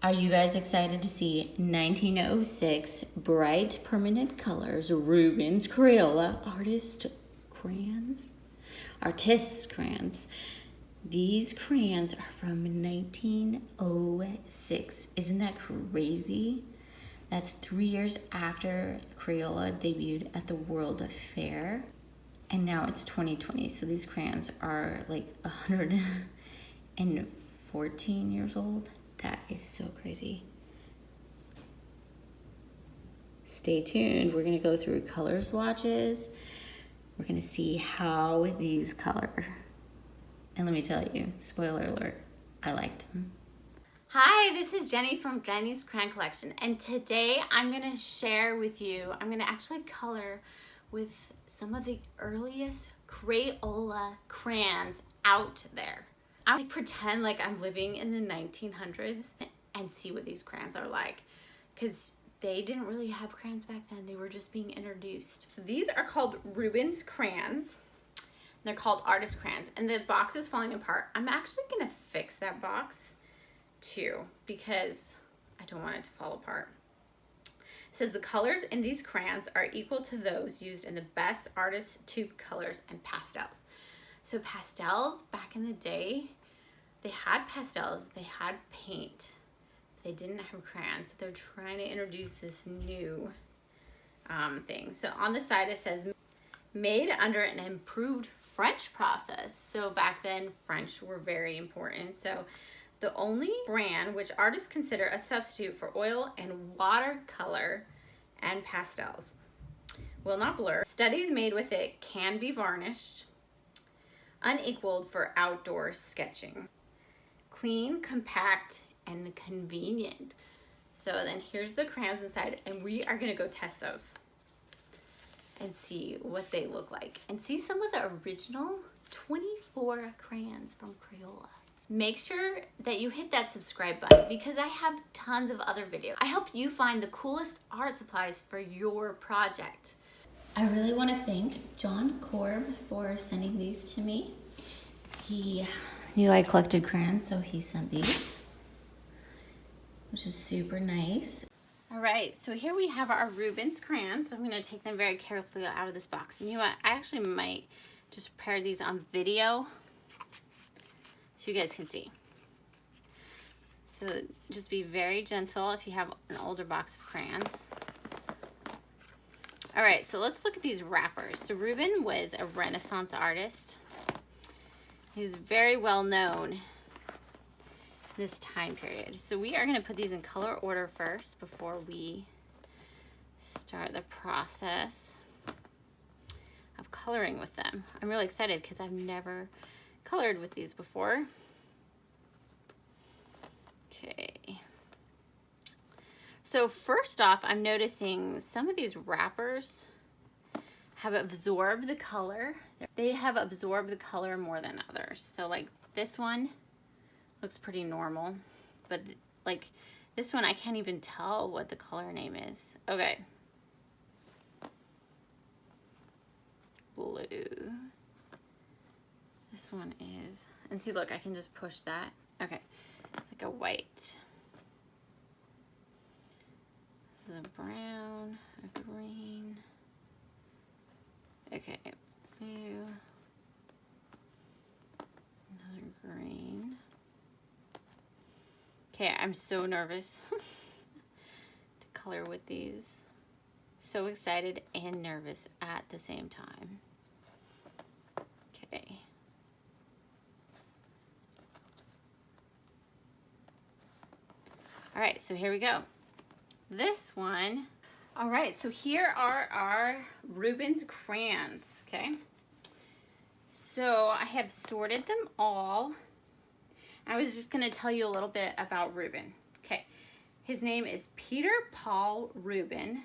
Are you guys excited to see 1906 Bright Permanent Colors Rubens Crayola Artist crayons. These crayons are from 1906. Isn't that crazy? That's 3 years after Crayola debuted at the World Fair. And now it's 2020, so these crayons are like 114 years old. That is so crazy. Stay tuned. We're gonna go through color swatches. We're gonna see how these color. And let me tell you, spoiler alert, I liked them. Hi, this is Jenny from Jenny's Crayon Collection, and today I'm gonna share with you, I'm gonna actually color with some of the earliest Crayola crayons out there. I pretend like I'm living in the 1900s and see what these crayons are like, because they didn't really have crayons back then. They were just being introduced. So these are called Rubens crayons. They're called artist crayons, and the box is falling apart. I'm actually gonna fix that box too, because I don't want it to fall apart. It says the colors in these crayons are equal to those used in the best artist tube colors and pastels. So pastels, back in the day, they had pastels, they had paint. They didn't have crayons. They're trying to introduce this new thing. So on the side it says, made under an improved French process. So back then, French were very important. So the only brand which artists consider a substitute for oil and watercolor and pastels. Will not blur. Studies made with it can be varnished. Unequaled for outdoor sketching. Clean, compact, and convenient. So then here's the crayons inside, and we are gonna go test those and see what they look like and see some of the original 24 crayons from Crayola. Make sure that you hit that subscribe button because I have tons of other videos. I help you find the coolest art supplies for your project. I really want to thank John Korb for sending these to me. He knew I collected crayons, so he sent these, which is super nice. All right, so here we have our Rubens crayons. I'm gonna take them very carefully out of this box. And you know what, I actually might just prepare these on video so you guys can see. So just be very gentle if you have an older box of crayons. All right, so let's look at these wrappers. So Rubens was a Renaissance artist. He's very well known this time period. So we are going to put these in color order first before we start the process of coloring with them. I'm really excited because I've never colored with these before. Okay. So first off, I'm noticing some of these wrappers have absorbed the color. They have absorbed the color more than others. So like this one looks pretty normal, but like this one, I can't even tell what the color name is. Okay. Blue. This one is, and see, look, I can just push that. Okay, it's like a white. This is a brown, a green. Okay, blue. Another green. Okay, I'm so nervous to color with these. So excited and nervous at the same time. Okay. All right, so here we go. This one. All right, so here are our Rubens crayons, okay? So I have sorted them all. I was just gonna tell you a little bit about Rubens. Okay, his name is Peter Paul Rubens.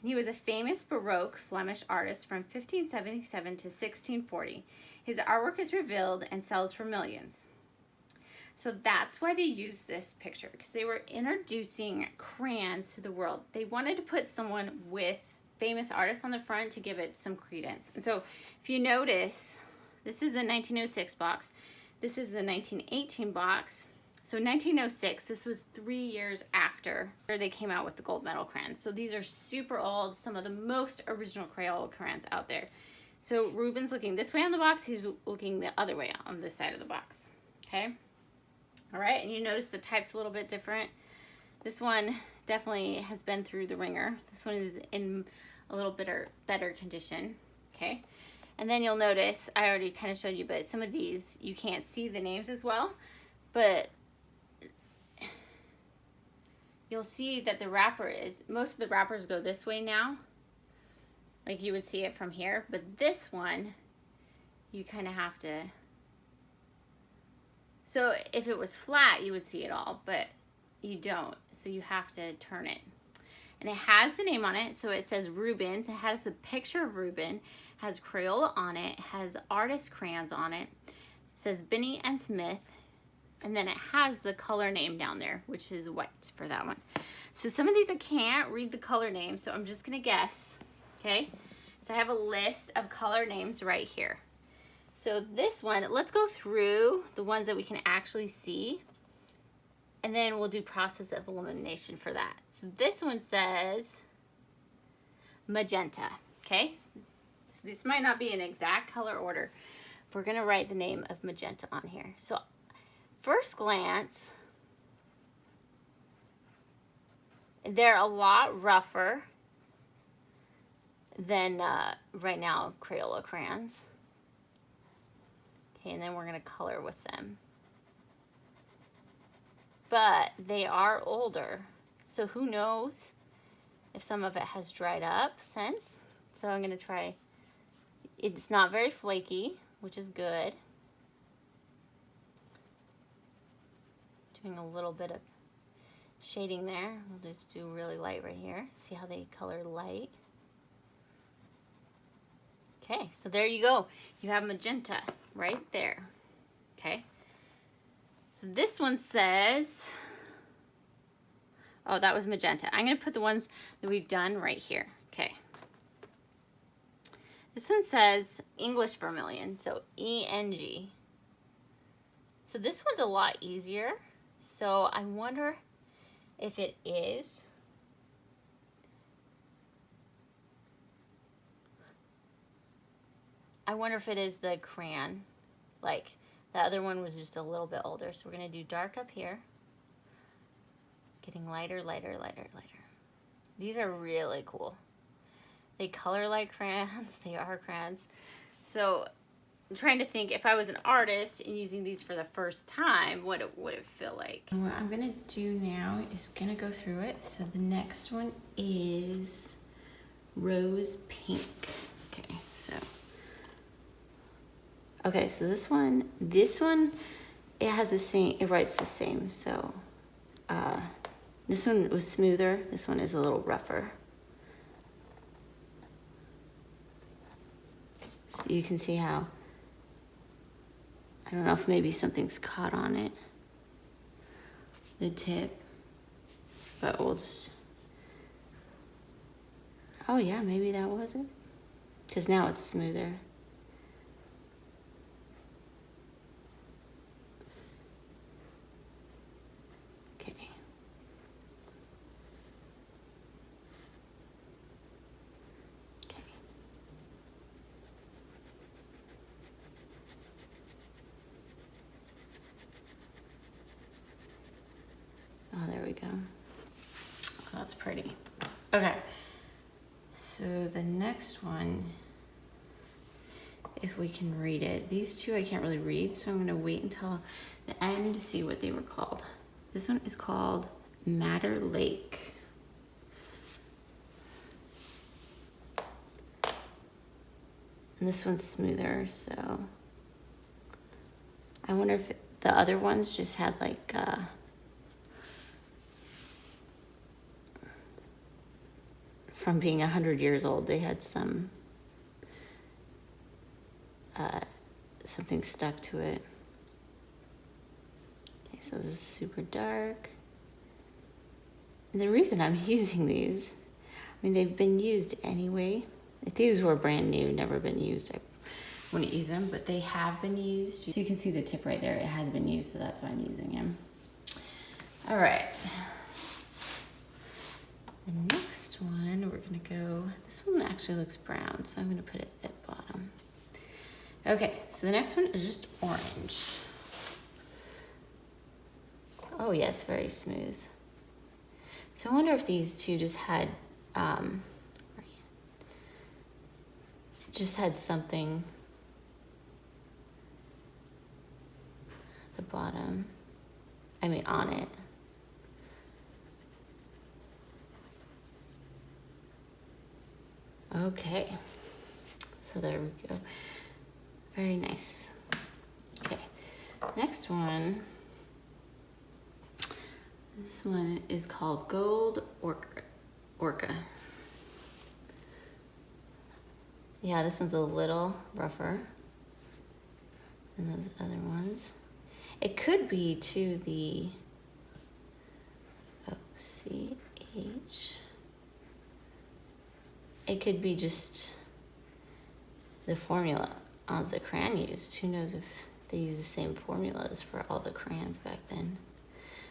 He was a famous Baroque Flemish artist from 1577 to 1640. His artwork is revealed and sells for millions. So that's why they used this picture, because they were introducing crayons to the world. They wanted to put someone with famous artists on the front to give it some credence. And so if you notice, this is the 1906 box. This is the 1918 box. So 1906, this was 3 years after they came out with the gold medal crayons. So these are super old, some of the most original Crayola crayons out there. So Ruben's looking this way on the box, he's looking the other way on this side of the box, okay? All right, and you notice the type's a little bit different. This one definitely has been through the ringer. This one is in a little better condition, okay? And then you'll notice, I already kind of showed you, but some of these, you can't see the names as well, but you'll see that the wrapper is, most of the wrappers go this way now, like you would see it from here, but this one, you kind of have to, so if it was flat, you would see it all, but you don't, so you have to turn it. And it has the name on it, so it says Rubens, it has a picture of Ruben, has Crayola on it, has artist crayons on it, it says Binney and Smith, and then it has the color name down there, which is white for that one. So some of these I can't read the color name, so I'm just gonna guess, okay? So I have a list of color names right here. So this one, let's go through the ones that we can actually see, and then we'll do process of elimination for that. So this one says magenta, okay? So this might not be an exact color order. We're gonna write the name of magenta on here. So first glance, they're a lot rougher than right now Crayola crayons. Okay, and then we're gonna color with them. But they are older, so who knows if some of it has dried up since. So I'm gonna try, it's not very flaky, which is good. Doing a little bit of shading there. We'll just do really light right here. See how they color light? Okay, so there you go. You have magenta right there, okay? So this one says, oh, that was magenta. I'm gonna put the ones that we've done right here, okay? This one says English vermilion, so ENG. So this one's a lot easier. So I wonder if it is. I wonder if it is the crayon. Like the other one was just a little bit older. So we're gonna do dark up here. Getting lighter, lighter, lighter, lighter. These are really cool. They color like crayons. They are crayons. So I'm trying to think, if I was an artist and using these for the first time, what would it feel like? And what I'm gonna do now is gonna go through it. So the next one is rose pink. Okay, so this one, it has the same, it writes the same. So this one was smoother. This one is a little rougher. So you can see how, I don't know if maybe something's caught on it, the tip, but we'll just, oh yeah, maybe that was it. Because now it's smoother. Okay. Okay. Oh, there we go. Oh, that's pretty. Okay. So the next one, if we can read it, these two I can't really read, so I'm gonna wait until the end to see what they were called. This one is called Madder Lake. And this one's smoother, so I wonder if the other ones just had like from being 100 years old, they had some something stuck to it. Okay, so this is super dark. And the reason I'm using these, I mean, they've been used anyway. If these were brand new, never been used, I wouldn't use them, but they have been used. So you can see the tip right there, it has been used, so that's why I'm using them. All right. The next one, we're gonna go, this one actually looks brown, so I'm gonna put it at the bottom. Okay, so the next one is just orange. Oh yes, very smooth. So I wonder if these two just had something at the bottom. I mean on it. Okay, so there we go. Very nice. Okay, next one. This one is called Gold Orca. Yeah, this one's a little rougher than those other ones. It could be to the OCH. It could be just the formula on the crayon used. Who knows if they use the same formulas for all the crayons back then.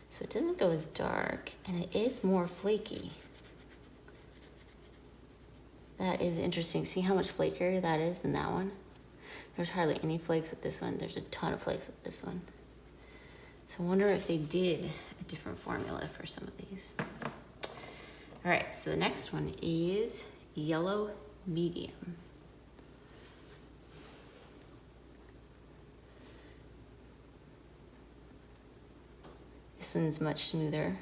So it doesn't go as dark, and it is more flaky. That is interesting. See how much flakier that is than that one? There's hardly any flakes with this one. There's a ton of flakes with this one. So I wonder if they did a different formula for some of these. All right, so the next one is Yellow Medium. This one's much smoother.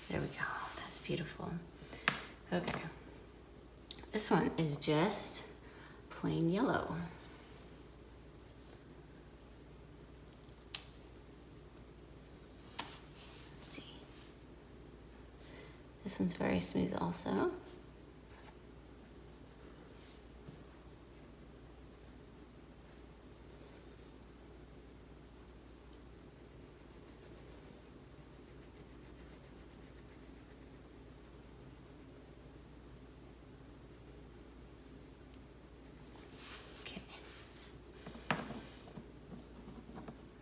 There we go, that's beautiful. Okay, this one is just plain yellow. Let's see. This one's very smooth also.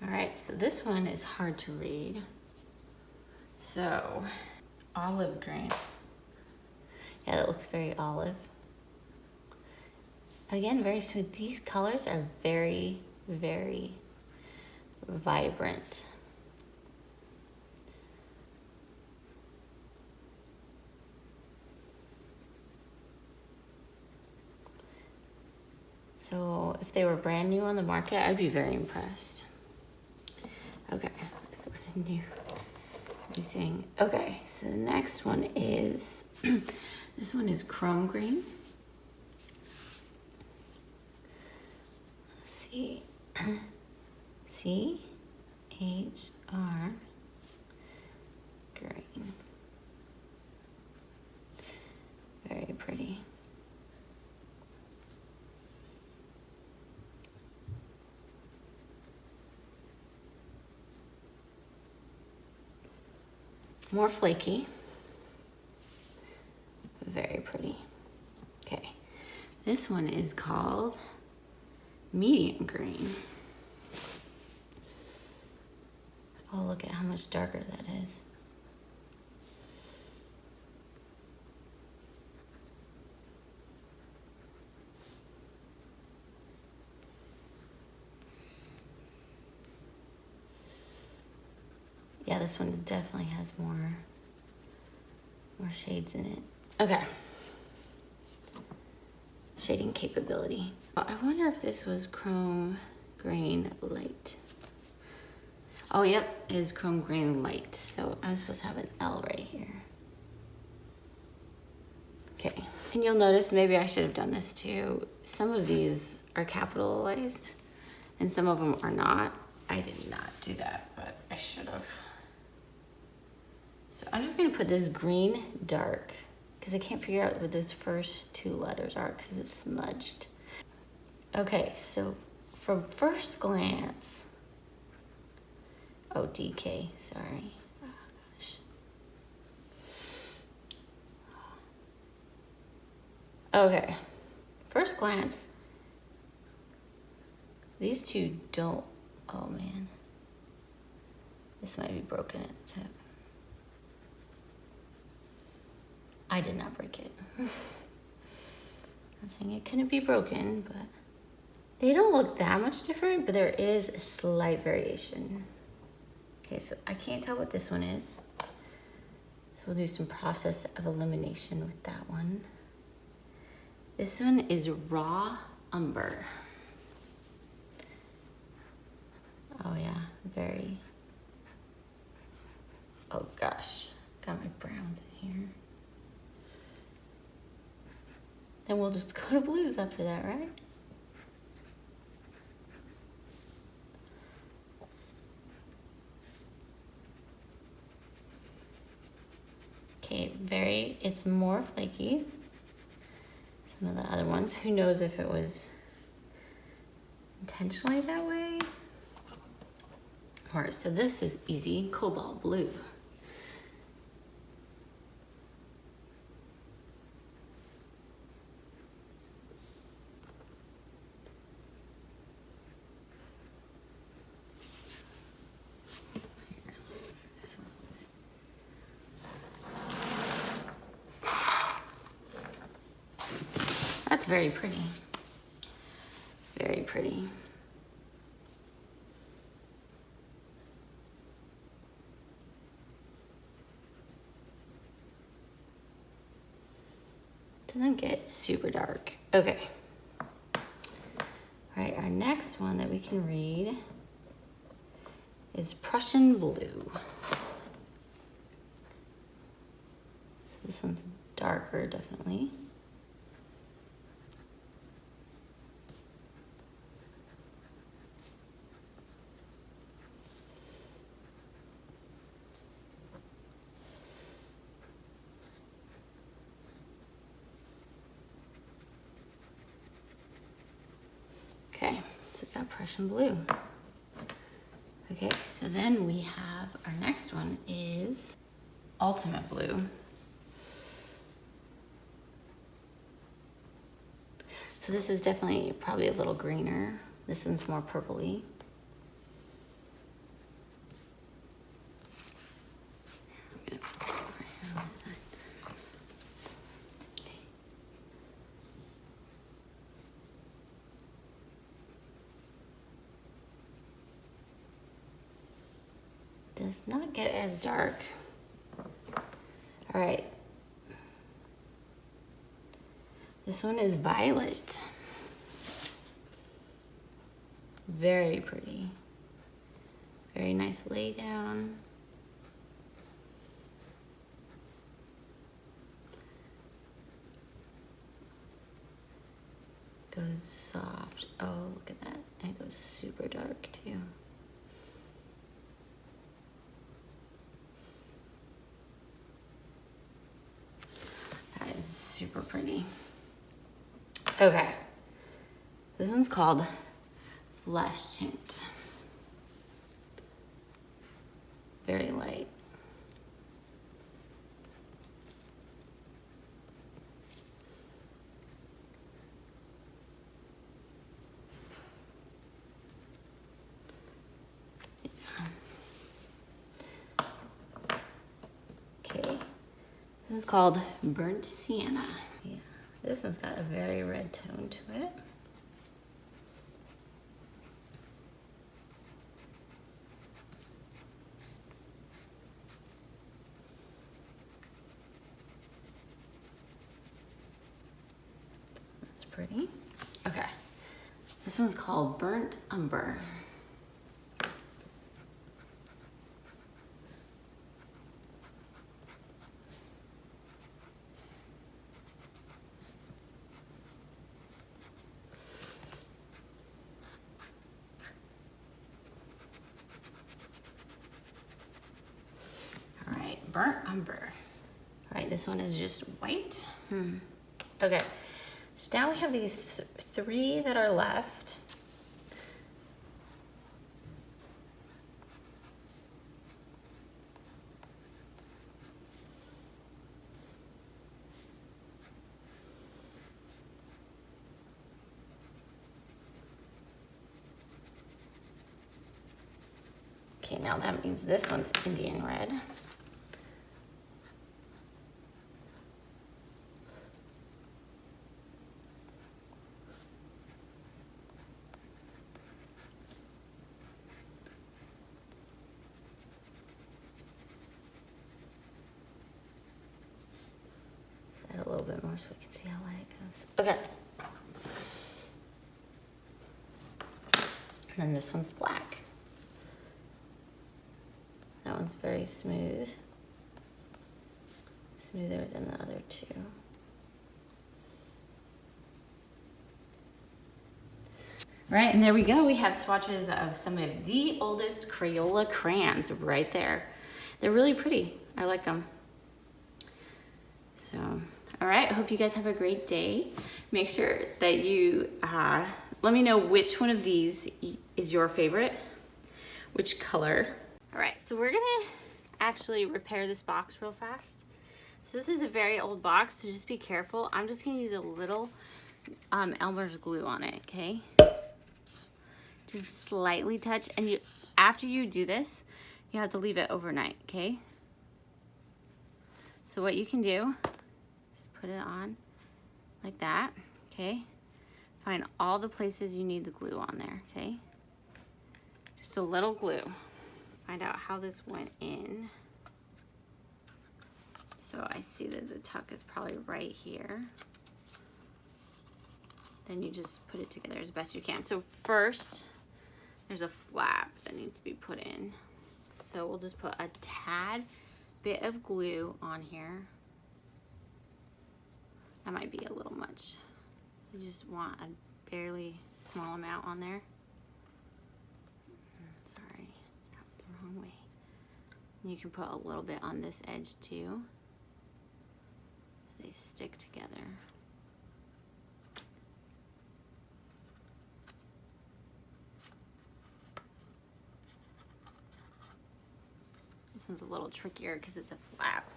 Alright, so this one is hard to read. So, olive green. Yeah, that looks very olive. Again, very smooth. These colors are very, very vibrant. So, if they were brand new on the market, I'd be very impressed. Okay, it was a new thing. Okay, so the next one is, this one is Chrome Green. Let's see, C-H-R Green. Very pretty. More flaky, but very pretty. Okay, this one is called Medium Green. Oh, look at how much darker that is. Yeah, this one definitely has more shades in it. Okay. Shading capability. I wonder if this was Chrome Green Light. Oh, yep, it is Chrome Green Light. So I'm supposed to have an L right here. Okay, and you'll notice, maybe I should have done this too. Some of these are capitalized and some of them are not. I did not do that, but I should have. So I'm just gonna put this green dark because I can't figure out what those first two letters are because it's smudged. Okay, so from first glance, Oh, DK, sorry. Oh, gosh. Okay, first glance, these two don't, oh man. This might be broken at the tip. I did not break it. I'm saying it couldn't be broken, but they don't look that much different, but there is a slight variation. Okay, so I can't tell what this one is. So we'll do some process of elimination with that one. This one is raw umber. Oh yeah, very. Oh gosh, got my browns in here. Then we'll just go to blues after that, right? Okay, it's more flaky. Some of the other ones, who knows if it was intentionally that way? Alright, so this is easy, cobalt blue. That's very pretty. Very pretty. Doesn't get super dark. Okay. All right, our next one that we can read is Prussian blue. So this one's darker, definitely. Okay, so we've got Prussian blue. Okay, so then we have our next one is Ultimate blue. So this is definitely probably a little greener. This one's more purpley. I'm gonna put this over here on this side. Does not get as dark. All right. This one is violet. Very pretty. Very nice lay down. Goes soft. Oh, look at that. And it goes super dark too. That is super pretty. Okay. This one's called Flesh Tint. Very light. Okay. This is called Burnt Sienna. Yeah. This one's got a very red tone to it. That's pretty. Okay. This one's called Burnt Umber. Burnt Umber. All right, this one is just white. Okay, so now we have these three that are left. Okay, now that means this one's Indian red. Add a little bit more so we can see how light it goes. Okay. And then this one's black. That one's very smooth. Smoother than the other two. Right, and there we go. We have swatches of some of the oldest Crayola crayons right there. They're really pretty. I like them. So, all right, I hope you guys have a great day. Make sure that you let me know which one of these is your favorite, which color. All right, so we're gonna actually repair this box real fast. So this is a very old box, so just be careful. I'm just gonna use a little Elmer's glue on it, okay? Just slightly touch, and after you do this, you have to leave it overnight, okay? So what you can do is put it on like that, okay? Find all the places you need the glue on there, okay? Just a little glue. Find out how this went in. So I see that the tuck is probably right here. Then you just put it together as best you can. So first, there's a flap that needs to be put in. So we'll just put a tad bit of glue on here. That might be a little much. You just want a barely small amount on there. Sorry, that was the wrong way. And you can put a little bit on this edge too, so they stick together. This one's a little trickier because it's a flap.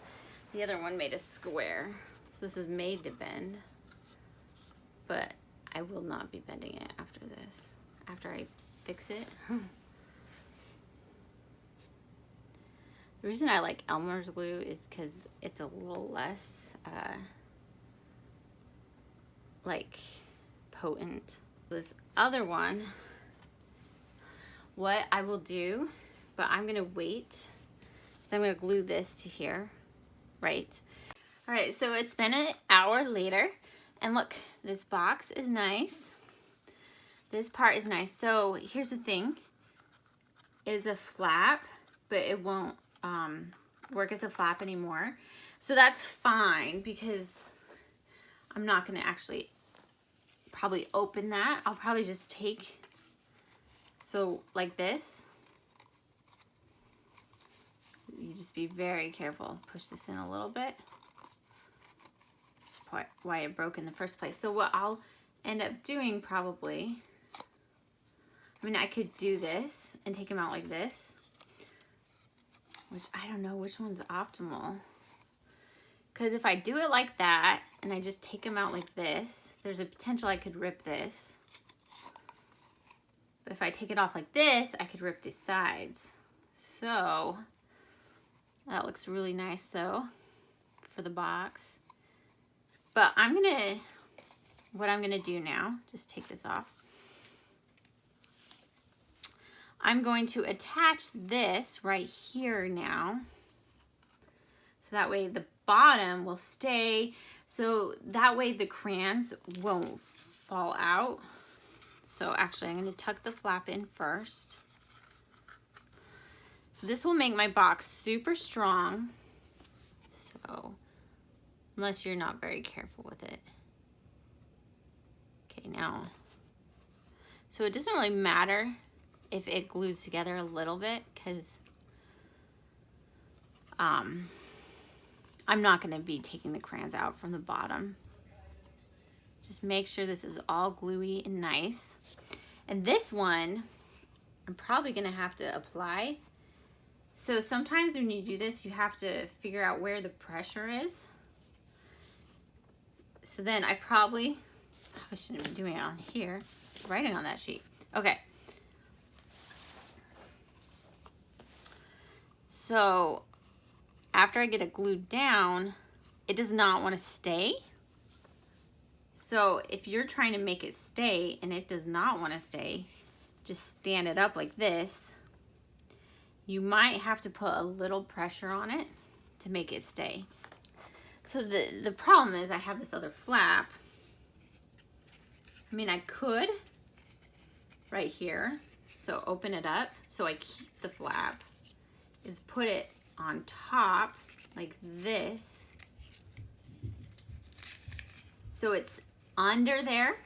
The other one made a square. So this is made to bend, but I will not be bending it after this, after I fix it. The reason I like Elmer's glue is because it's a little less like potent. This other one, what I will do, but I'm gonna wait, so I'm gonna glue this to here, right? All right, so it's been an hour later, and look, this box is nice. This part is nice. So here's the thing, is a flap, but it won't work as a flap anymore. So that's fine, because I'm not gonna actually probably open that. I'll probably just take, so like this. You just be very careful. Push this in a little bit. That's why it broke in the first place. So what I'll end up doing probably, I mean, I could do this and take them out like this, which I don't know which one's optimal. Because if I do it like that and I just take them out like this, there's a potential I could rip this. But if I take it off like this, I could rip these sides. So that looks really nice though for the box. But what I'm gonna do now, just take this off. I'm going to attach this right here now. So that way the bottom will stay. So that way the crayons won't fall out. So actually I'm gonna tuck the flap in first. So this will make my box super strong. So, unless you're not very careful with it. Okay, now, so it doesn't really matter if it glues together a little bit, because I'm not gonna be taking the crayons out from the bottom. Just make sure this is all gluey and nice. And this one, I'm probably gonna have to apply. So sometimes when you do this, you have to figure out where the pressure is. So then I shouldn't be doing it on here, writing on that sheet. Okay. So after I get it glued down, it does not want to stay. So if you're trying to make it stay and it does not want to stay, just stand it up like this. You might have to put a little pressure on it to make it stay. So the problem is I have this other flap. I mean, I could right here. So open it up so I keep the flap, is put it on top like this. So it's under there,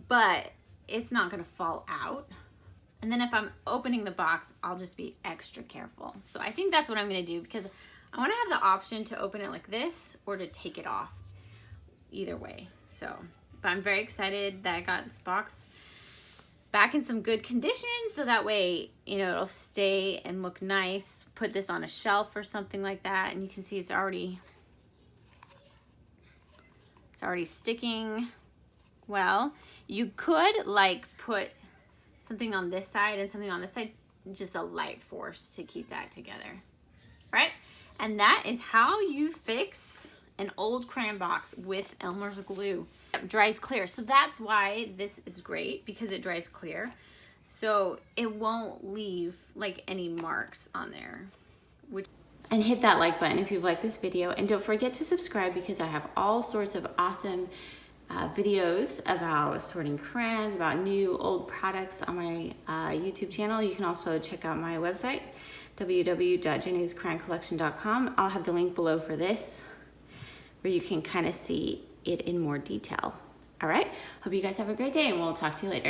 but it's not gonna fall out. And then if I'm opening the box, I'll just be extra careful. So I think that's what I'm gonna do, because I wanna have the option to open it like this or to take it off, either way. So, but I'm very excited that I got this box back in some good condition, so that way, you know, it'll stay and look nice. Put this on a shelf or something like that, and you can see it's already sticking well. You could like put something on this side and something on this side, just a light force to keep that together, right? And that is how you fix an old crayon box with Elmer's glue. It dries clear, so that's why this is great, because it dries clear. So it won't leave like any marks on there. And hit that like button if you've liked this video, and don't forget to subscribe, because I have all sorts of awesome videos about sorting crayons, about new old products on my YouTube channel. You can also check out my website, www.jennyscrayoncollection.com. I'll have the link below for this, where you can kind of see it in more detail. All right, hope you guys have a great day, and we'll talk to you later.